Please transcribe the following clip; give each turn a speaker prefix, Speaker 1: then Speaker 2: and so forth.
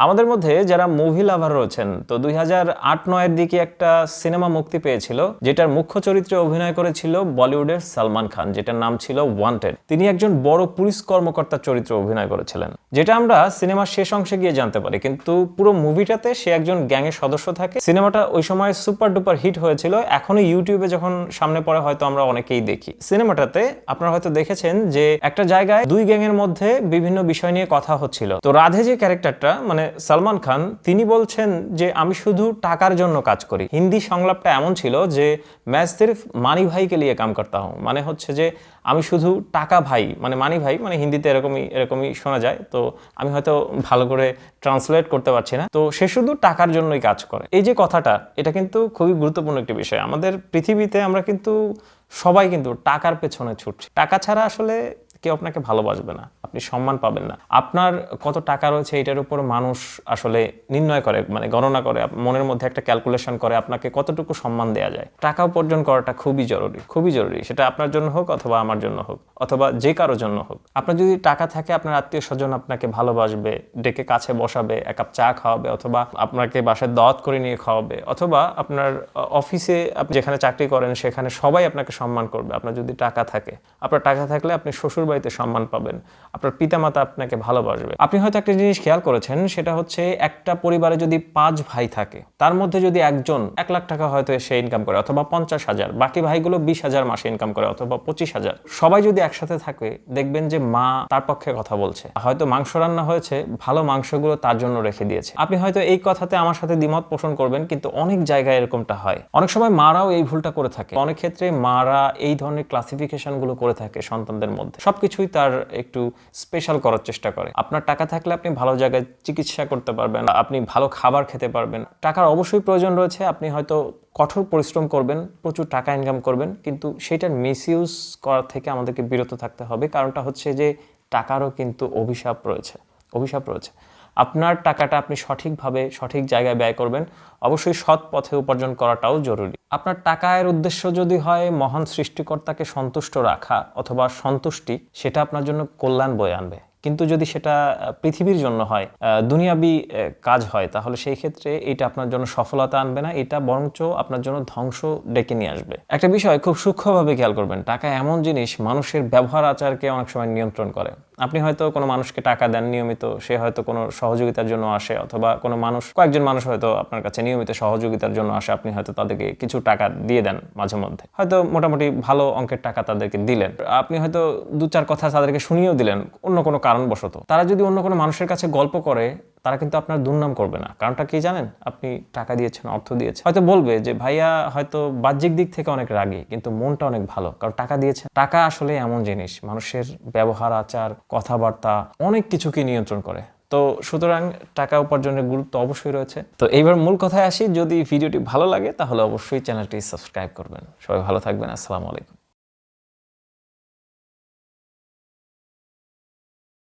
Speaker 1: আমাদের মধ্যে যারা মুভি লাভার রয়েছেন, তো 2008-9 দিকে একটা সিনেমা মুক্তি পেয়েছিল যেটার মুখ্য চরিত্রে অভিনয় করেছিল বলিউডের সালমান খান, যেটার নাম ছিল ওয়ান্টেড। তিনি একজন বড় পুলিশ কর্মকর্তার চরিত্রে অভিনয় করেছিলেন, যেটা আমরা সিনেমার শেষ অংশে গিয়ে জানতে পারি, কিন্তু পুরো মুভিটাতে সে একজন গ্যাংয়ের সদস্য থাকে। সিনেমাটা ওই সময় সুপার ডুপার হিট হয়েছিল। এখনো ইউটিউবে যখন সামনে পড়ে হয়তো আমরা অনেকেই দেখি। সিনেমাটাতে আপনারা হয়তো দেখেছেন যে একটা জায়গায় দুই গ্যাংয়ের মধ্যে বিভিন্ন বিষয় নিয়ে কথা হচ্ছিল। তো রাধে যে ক্যারেক্টারটা, মানে সালমান খান, তিনি বলছেন যে আমি শুধু টাকার জন্য কাজ করি। হিন্দি সংলাপটা এমন ছিল যে मैं सिर्फ মানি ভাইকে লিয়ে কাম করতা হুঁ, মানে হচ্ছে যে আমি শুধু টাকা ভাই, মানে মানি ভাই, মানে হিন্দিতে এরকমই শোনা যায়। তো আমি হয়তো ভালো করে ট্রান্সলেট করতে পারছি না। তো সে শুধু টাকার জন্যই কাজ করে। এই যে কথাটা, এটা কিন্তু খুবই গুরুত্বপূর্ণ একটি বিষয়। আমাদের পৃথিবীতে আমরা কিন্তু সবাই কিন্তু টাকার পেছনে ছুটছি। টাকা ছাড়া আসলে কেউ আপনাকে ভালোবাসবে না, আপনি সম্মান পাবেন না। আপনার কত টাকা রয়েছে এটার উপর মানুষ আসলে নির্ণয় করে, মানে গণনা করে, মনের মধ্যে একটা ক্যালকুলেশন করে আপনাকে কতটুকু সম্মান দেওয়া যায়। টাকা উপার্জন করাটা খুবই জরুরি, খুবই জরুরি। সেটা আপনার জন্য হোক অথবা আমার জন্য হোক অথবা যে কারো জন্য হোক। আপনার যদি টাকা থাকে, আপনার আত্মীয় স্বজন আপনাকে ভালোবাসবে, ডেকে কাছে বসাবে, এক কাপ চা খাওয়াবে, অথবা আপনাকে বাসায় দাওয়াত করে নিয়ে খাওয়াবে, অথবা আপনার অফিসে আপনি যেখানে চাকরি করেন সেখানে সবাই আপনাকে সম্মান করবে। আপনার যদি টাকা থাকে, আপনার টাকা থাকলে আপনি শ্বশুর বাড়িতে সম্মান পাবেন, আপনার পিতামাতা আপনাকে ভালোবাসবে। আপনি হয়তো একটা জিনিস খেয়াল করেছেন, সেটা হচ্ছে একটা পরিবারে যদি 5 ভাই থাকে, তার মধ্যে যদি একজন 1 লাখ টাকা হয়তো সে ইনকাম করে অথবা 50,000, বাকি ভাইগুলো 20,000 মাসে ইনকাম করে অথবা 25,000, সবাই যদি একসাথে থাকে, দেখবেন যে মা তার পক্ষে কথা বলছে। হয়তো মাংস রান্না হয়েছে, ভালো মাংসগুলো তার জন্য রেখে দিয়েছে। আপনি হয়তো এই কথাতে আমার সাথে দ্বিমত পোষণ করবেন, কিন্তু অনেক জায়গায় এরকমটা হয়। অনেক সময় মারাও এই ভুলটা করে থাকে। অনেক ক্ষেত্রে মারা এই ধরনের ক্লাসিফিকেশন গুলো করে থাকে সন্তানদের মধ্যে। সবকিছুই তার একটু স্পেশাল করার চেষ্টা করে। আপনার টাকা থাকলে আপনি ভালো জায়গায় চিকিৎসা করতে পারবেন, আপনি ভালো খাবার খেতে পারবেন। টাকার অবশ্যই প্রয়োজন রয়েছে। আপনি হয়তো কঠোর পরিশ্রম করবেন, প্রচুর টাকা ইনকাম করবেন, কিন্তু সেটার মিসইউজ করা থেকে আমাদেরকে বিরত থাকতে হবে। কারণটা হচ্ছে যে টাকারও কিন্তু অভিশাপ রয়েছে। আপনার টাকাটা আপনি সঠিকভাবে সঠিক জায়গায় ব্যয় করবেন। অবশ্যই সৎ পথে উপার্জন করাটাও জরুরি। আপনার টাকা আয়ের উদ্দেশ্য যদি হয় মহান সৃষ্টিকর্তাকে সন্তুষ্ট রাখা অথবা সন্তুষ্টি, সেটা আপনার জন্য কল্যাণ বয়ে আনবে। কিন্তু যদি সেটা পৃথিবীর জন্য হয়, দুনিয়াবি কাজ হয়, তাহলে সেই ক্ষেত্রে এটা আপনার জন্য সফলতা আনবে না, এটা বরঞ্চ আপনার জন্য ধ্বংস ডেকে নিয়ে আসবে। একটা বিষয় খুব সূক্ষ্মভাবে খেয়াল করবেন, টাকা এমন জিনিস মানুষের ব্যবহার আচারকে অনেক সময় নিয়ন্ত্রণ করে। আপনি হয়তো কোনো মানুষকে টাকা দেন নিয়মিত, সে হয়তো কোনো সহযোগিতার জন্য আসে, অথবা কোনো মানুষ, কয়েকজন মানুষ হয়তো আপনার কাছে নিয়মিত সহযোগিতার জন্য আসে, আপনি হয়তো তাদেরকে কিছু টাকা দিয়ে দেন মাঝে মধ্যে, হয়তো মোটামুটি ভালো অঙ্কের টাকা তাদেরকে দিলেন। আপনি হয়তো 2-4 কথা তাদেরকে শুনিয়েও দিলেন অন্য কোনো কারণবশত। তারা যদি অন্য কোনো মানুষের কাছে গল্প করে, তারা কিন্তু আপনার দুর্নাম করবে না। কারণটা কি জানেন? আপনি টাকা দিয়েছেন, অর্থ দিয়েছেন। হয়তো বলবে যে ভাইয়া হয়তো বাহ্যিক দিক থেকে অনেক রাগী, কিন্তু মনটা অনেক ভালো, কারণ টাকা দিয়েছেন। টাকা আসলে এমন জিনিস, মানুষের ব্যবহার আচার, কথাবার্তা, অনেক কিছুকে নিয়ন্ত্রণ করে। তো সুতরাং টাকা উপার্জনের গুরুত্ব অবশ্যই রয়েছে। তো এইবার মূল কথায় আসি, যদি ভিডিওটি ভালো লাগে তাহলে অবশ্যই চ্যানেলটি সাবস্ক্রাইব করবেন। সবাই ভালো থাকবেন। আসসালামু আলাইকুম।